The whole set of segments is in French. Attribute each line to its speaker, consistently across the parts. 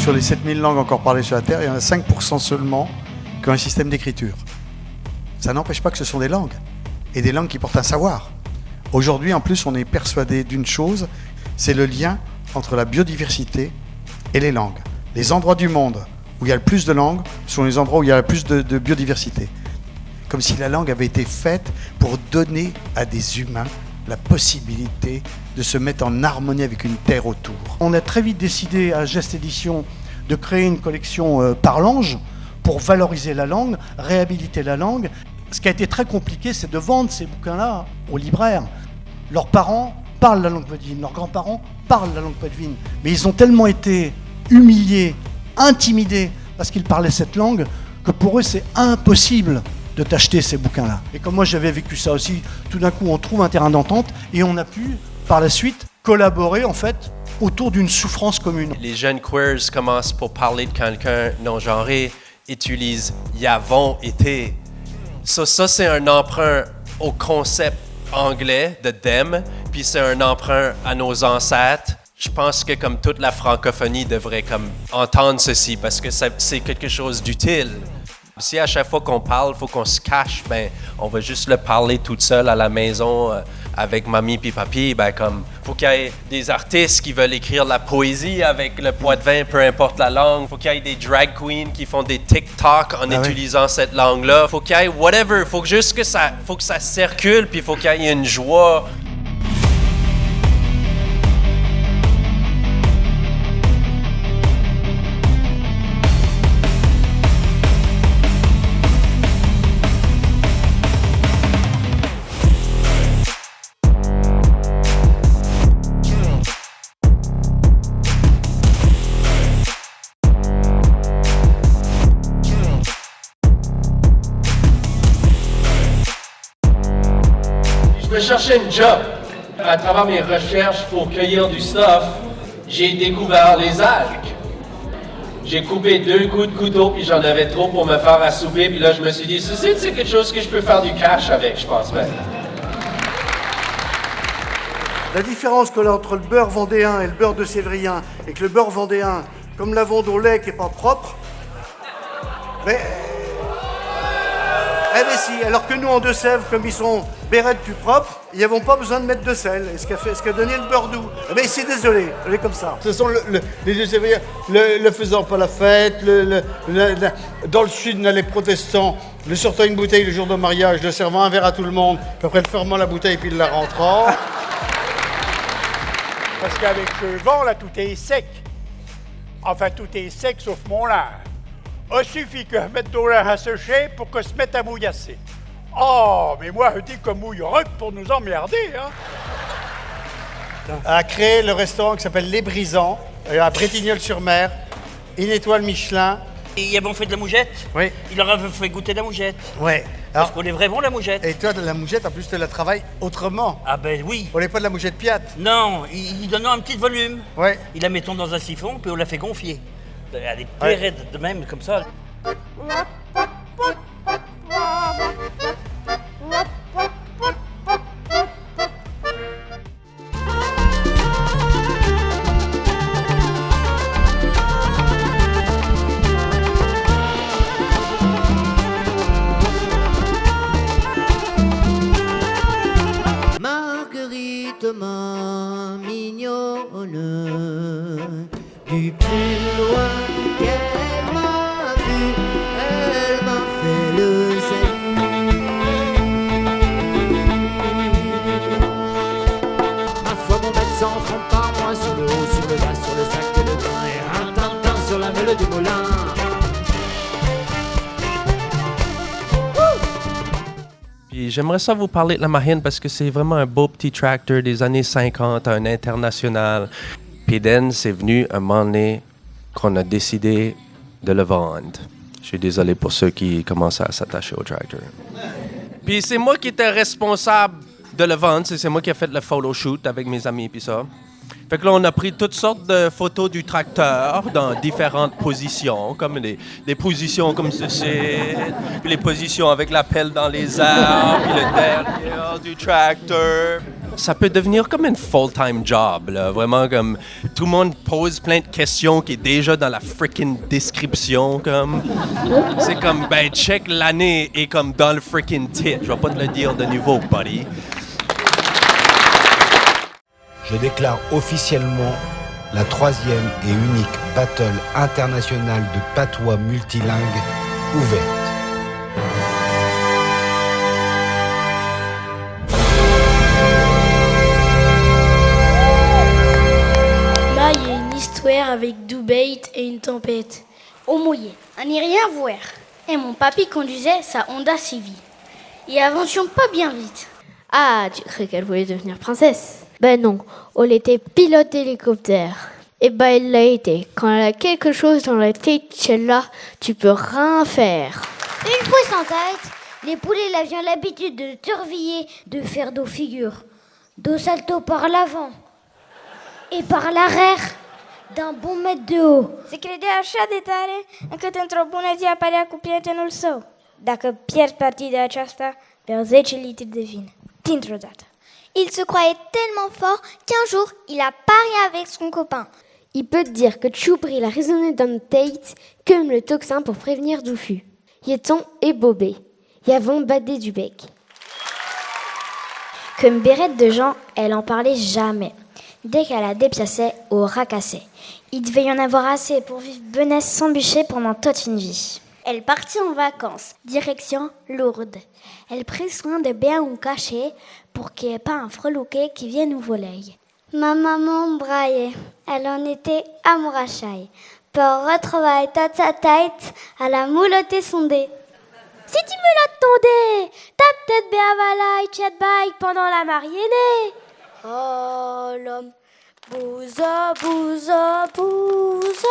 Speaker 1: Sur les 7000 langues encore parlées sur la Terre, il y en a 5% seulement qui ont un système d'écriture. Ça n'empêche pas que ce sont des langues, et des langues qui portent un savoir. Aujourd'hui, en plus, on est persuadé d'une chose, c'est le lien entre la biodiversité et les langues. Les endroits du monde où il y a le plus de langues sont les endroits où il y a le plus de biodiversité. Comme si la langue avait été faite pour donner à des humains la possibilité de se mettre en harmonie avec une terre autour.
Speaker 2: On a très vite décidé à Geste Édition de créer une collection Parlange pour valoriser la langue, réhabiliter la langue. Ce qui a été très compliqué, c'est de vendre ces bouquins-là aux libraires. Leurs parents parlent la langue poitevine, leurs grands-parents parlent la langue poitevine. Mais ils ont tellement été humiliés, intimidés parce qu'ils parlaient cette langue que pour eux, c'est impossible de t'acheter ces bouquins-là. Et comme moi, j'avais vécu ça aussi, tout d'un coup, on trouve un terrain d'entente et on a pu, par la suite, collaborer, en fait, autour d'une souffrance commune.
Speaker 3: Les jeunes queers commencent pour parler de quelqu'un non-genré, utilisent « y'avons été ». Ça, c'est un emprunt au concept anglais de « them », puis c'est un emprunt à nos ancêtres. Je pense que comme toute la francophonie devrait comme entendre ceci parce que c'est quelque chose d'utile. Si à chaque fois qu'on parle, il faut qu'on se cache, ben on va juste le parler toute seule à la maison avec mamie puis papy. Ben comme faut qu'il y ait des artistes qui veulent écrire la poésie avec le poitevin, peu importe la langue. Faut qu'il y ait des drag queens qui font des TikTok en utilisant cette langue-là. Faut qu'il y ait whatever. Faut juste que ça circule puis faut qu'il y ait une joie. Je cherchais une job. À travers mes recherches pour cueillir du stuff, j'ai découvert les algues. J'ai coupé 2 coups de couteau, puis j'en avais trop pour me faire à souper, puis là je me suis dit, c'est quelque chose que je peux faire du cash avec, je pense même.
Speaker 2: La différence qu'on a entre le beurre vendéen et le beurre de Sévrien, et que le beurre vendéen, comme l'avons au lait qui n'est pas propre, mais... Eh bien si, alors que nous en Deux-Sèvres, comme ils sont bérets plus propres, ils n'avons pas besoin de mettre de sel, et ce qu'a donné le beurre doux. Eh bien c'est désolé, elle est comme ça.
Speaker 4: Ce sont les Deux-Sèvriens, le faisant pas la fête, dans le sud, les protestants, le sortant une bouteille le jour de mariage, le servant un verre à tout le monde, puis après le fermant la bouteille puis la rentrant.
Speaker 5: Parce qu'avec le vent, là, tout est sec. Enfin, tout est sec sauf mon linge. Il suffit que je mette de l'eau à sécher pour que se mette à mouillasser. Oh, mais moi, je dis que mouilleroc pour nous emmerder, hein.
Speaker 4: A créé le restaurant qui s'appelle Les Brisants, à Bretignolles-sur-Mer, une étoile Michelin.
Speaker 6: Et ils ont fait de la mougette.
Speaker 4: Oui.
Speaker 6: Il leur a fait goûter de la mougette.
Speaker 4: Ouais.
Speaker 6: Parce qu'on est vraiment la mougette.
Speaker 4: Et toi, de la mougette, en plus, tu la travailles autrement.
Speaker 6: Ah ben oui.
Speaker 4: On n'est pas de la mougette piate.
Speaker 6: Non, il donne un petit volume.
Speaker 4: Ouais.
Speaker 6: Il la mettons dans un siphon, puis on la fait gonfler. Elle est très raide de même, comme ça.
Speaker 7: Marguerite, ma mignonne, du plus loin qu'elle m'a vu, elle m'a fait le salut. Ma foi, mon médecin trompe par moi, sur le haut, sur le bas, sur le sac et le train, et un tintin sur la meule du moulin.
Speaker 3: Puis j'aimerais ça vous parler de la Mahine parce que c'est vraiment un beau petit tracteur des années 50, un international. Puis Dan, c'est venu un moment donné qu'on a décidé de le vendre. Je suis désolé pour ceux qui commencent à s'attacher au tracteur. Puis c'est moi qui étais responsable de le vendre. C'est moi qui ai fait le photo shoot avec mes amis puis ça. Fait que là, on a pris toutes sortes de photos du tracteur dans différentes positions, comme des positions comme ceci, puis les positions avec la pelle dans les airs, puis le derrière du tracteur. ça peut devenir comme un full-time job, là. Vraiment comme tout le monde pose plein de questions qui est déjà dans la freaking description, comme. C'est comme, ben, check l'année et comme dans le freaking titre. Je vais pas te le dire de nouveau, buddy.
Speaker 8: Je déclare officiellement la 3e et unique battle internationale de patois multilingue ouverte.
Speaker 9: Là, il y a une histoire avec du bait et une tempête. Au mouillé, à n'y rien voir. Et mon papy conduisait sa Honda Civic. Et avancions pas bien vite.
Speaker 10: Ah, tu croyais qu'elle voulait devenir princesse? Ben non, on était pilote d'hélicoptère. Et ben elle l'a été. Quand elle a quelque chose dans la tête, celle-là, tu peux rien faire.
Speaker 11: Une fois sans tête, les poulets avaient l'habitude de surveiller, de faire dos figure. Dos salto par l'avant et par l'arrière d'un bon mètre de haut.
Speaker 12: Se credea așa de tare încât într-o bună zi apărea cu prietenul său. Dacă pierzi partida aceasta, beau 10 litri de vin. Dintr-o dată.
Speaker 11: Il se croyait tellement fort qu'un jour, il a parié avec son copain.
Speaker 10: Il peut te dire que Choubri l'a raisonné dans Tate comme le toxin pour prévenir Doufus. Yeton et Bobé. Y avons badé du bec.
Speaker 12: Comme Bérette de Jean, elle en parlait jamais. Dès qu'elle la dépiaçait ou racassait. Il devait y en avoir assez pour vivre benaise sans bûcher pendant toute une vie.
Speaker 11: Elle partit en vacances, direction Lourdes. Elle prit soin de bien nous cacher pour qu'il n'y ait pas un frelouquet qui vienne nous voler. Ma maman braillait, elle en était amourachaille. Pour retrouver toute sa tête, elle a mouloté son dé.
Speaker 12: Si tu moulottes ton dé, t'as peut-être bien avalé chat bike pendant la mariée.
Speaker 11: Oh l'homme, bouza, bouza, bouza.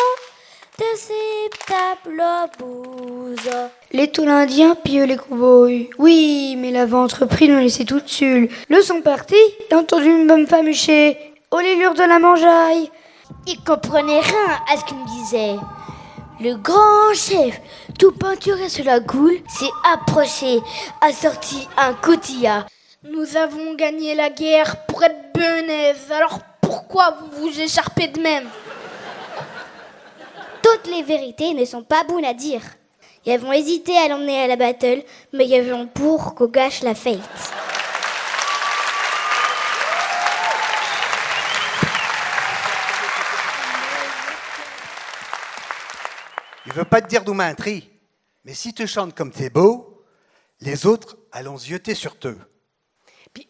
Speaker 9: Les tôles indiens pillent les cow-boys. Oui, mais la entreprise nous laissait toutes seules. Le sont partis et entendu une bonne femme hucher. Oh les lures de la mangeaille.
Speaker 11: Il comprenait rien à ce qu'il me disait. Le grand chef, tout peinturé sur la goule, s'est approché, a sorti un cotillard.
Speaker 9: Nous avons gagné la guerre pour être benaise. Alors pourquoi vous vous écharpez de même?
Speaker 11: Toutes les vérités ne sont pas bonnes à dire. Ils avons hésité à l'emmener à la battle, mais ils avaient pour qu'on gâche la fête.
Speaker 13: Il veut pas te dire d'où m'a un tri, mais si tu chantes comme t'es beau, les autres allons zioter sur t'eux.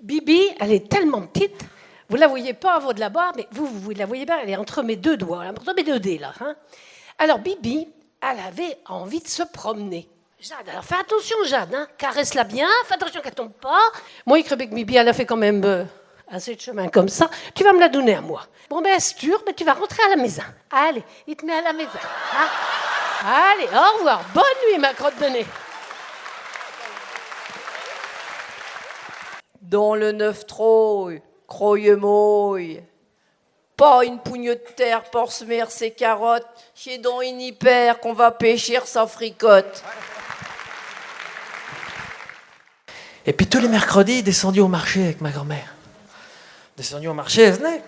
Speaker 14: Bibi, elle est tellement petite, vous la voyez pas à vous de la barre, mais vous la voyez bien, elle est entre mes deux doigts, entre mes deux dés là. Hein. Alors Bibi, elle avait envie de se promener. Jade, alors fais attention Jade, hein, caresse-la bien, fais attention qu'elle tombe pas. Moi, il croyait que Bibi, elle a fait quand même assez de chemin comme ça. Tu vas me la donner à moi. Bon ben, Astur, ben, tu vas rentrer à la maison. Allez, il te met à la maison. Hein. Allez, au revoir, bonne nuit ma crotte de nez.
Speaker 15: Dans le 9-3, croyez-moi, pas une pougne de terre pour semer ses carottes, c'est dans une hyper qu'on va pêcher sa fricotte.
Speaker 16: Et puis tous les mercredis, descendu au marché avec ma grand-mère. Descendu au marché, elle venait.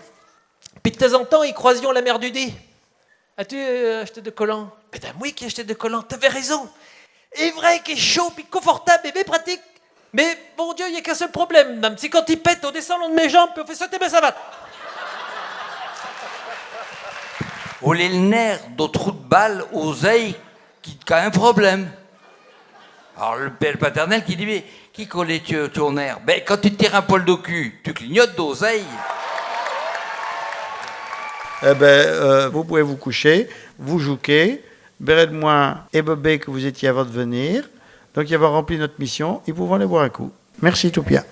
Speaker 16: Puis de temps en temps, ils croisions la mère du dit. As-tu acheté de collants? Ben oui, qui a acheté de collants, t'avais raison. Et vrai qu'il est chaud, puis confortable et bien pratique. Mais bon Dieu, il n'y a qu'un seul problème, madame. C'est quand il pète, on descend le long de mes jambes, puis on fait sauter ma savate.
Speaker 17: Au le nerf d'autres trous de balle aux ailes qui a un problème. Alors le père paternel qui dit mais qui collait ton nerf? Ben quand tu te tires un poil de cul, tu clignotes d'oseille.
Speaker 4: Eh ben, vous pouvez vous coucher, vous jouquez, Bérette de moi et Bobé que vous étiez avant de venir. Donc, il va rempli notre mission. Ils pouvons aller boire un coup. Merci, Toupia.